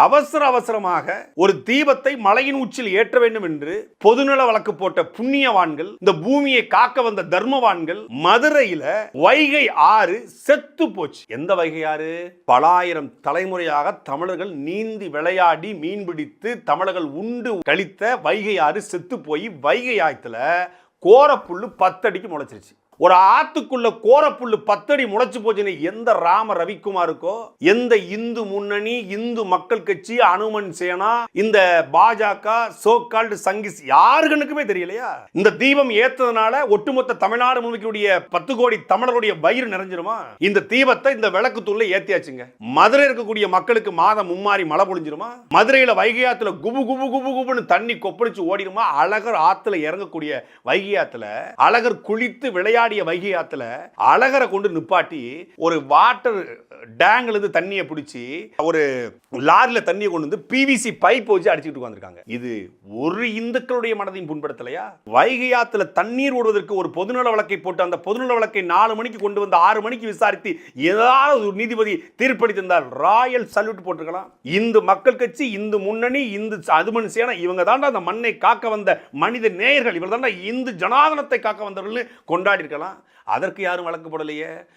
அவசர அவசரமாக ஒரு தீபத்தை மலையின் உச்சில் ஏற்ற வேண்டும் என்று பொதுநல வழக்கு போட்ட புண்ணியவான்கள், இந்த பூமியை காக்க வந்த தர்மவான்கள், மதுரையில வைகை ஆறு செத்து போச்சு. எந்த வைகை ஆறு? பல ஆயிரம் தலைமுறையாக தமிழர்கள் நீந்தி விளையாடி மீன்பிடித்து தமிழர்கள் உண்டு கழித்த வைகை ஆறு செத்து போய் வைகை ஆயத்துல கோரப்புல்லு 10 அடிக்கு முளைச்சிருச்சு. ஒரு ஆத்துக்குள்ள கோரப்புல்லு 10 அடி முளைச்சு போச்சுன்னு எந்த ராம ரவிக்குமாருக்கோ, எந்த இந்து முன்னணி, இந்து மக்கள் கட்சி, அனுமன் சேனா, இந்த பாஜக சோகால்டு சங்கிஸ் யாருக்குமே தெரியலையா? இந்த தீபம் ஏத்ததுனால ஒட்டுமொத்த தமிழ்நாடு முழுமைக்குடைய 10 கோடி தமிழருடைய வயிறு நிறைஞ்சிருமா? இந்த தீபத்தை இந்த விளக்கு தூள்ல ஏத்தியாச்சுங்க. மதுரை இருக்கக்கூடிய மக்களுக்கு மாதம் மும்மாரி மழை பொழிஞ்சிருமா? மதுரையில வைகை ஆத்துல குபு குபு குபு குபுன்னு தண்ணி கொப்பளிச்சு ஓடிடுமா? அழகர் ஆத்துல இறங்கக்கூடிய வைகை ஆத்துல அழகர் குளித்து விளையாடி வைகை ஆத்துல அழகரை கொண்டு நிப்பாட்டி ஒரு வாட்டர் டேங்க்ல இருந்து தண்ணியை பிடிச்சி ஒரு லாரில தண்ணியை கொண்டு வந்து பிவிசி பைப் வச்சு அடிச்சுட்டு உட்கார்ந்திருக்காங்க. இது ஒரு இந்துக்களுடைய மனதையும் புண்படுத்தலையா? வைகை ஆத்துல தண்ணீர் ஓடுவதற்கு ஒரு பொதுநல வழக்கை போட்டு அந்த பொதுநல வழக்கை 4 மணிக்கு கொண்டு வந்து 6 மணிக்கு விசாரித்து ஏதாவது ஒரு நீதிபதி தீர்ப்பளித்திருந்தால் ராயல் சல்யூட் போட்டிருக்கலாம். இந்து மக்கள் கட்சி, இந்து முன்னணி, இந்து அதுமன் சேனா இவங்க தாண்டா அந்த மண்ணை காக்க வந்த மனித நேயர்கள், இவங்க தாண்டா இந்து ஜனாதனத்தை காக்க வந்தவர்கள் கொண்டாடி இருக்கலாம். அதற்கு யாரும் வழக்கு போடலையே.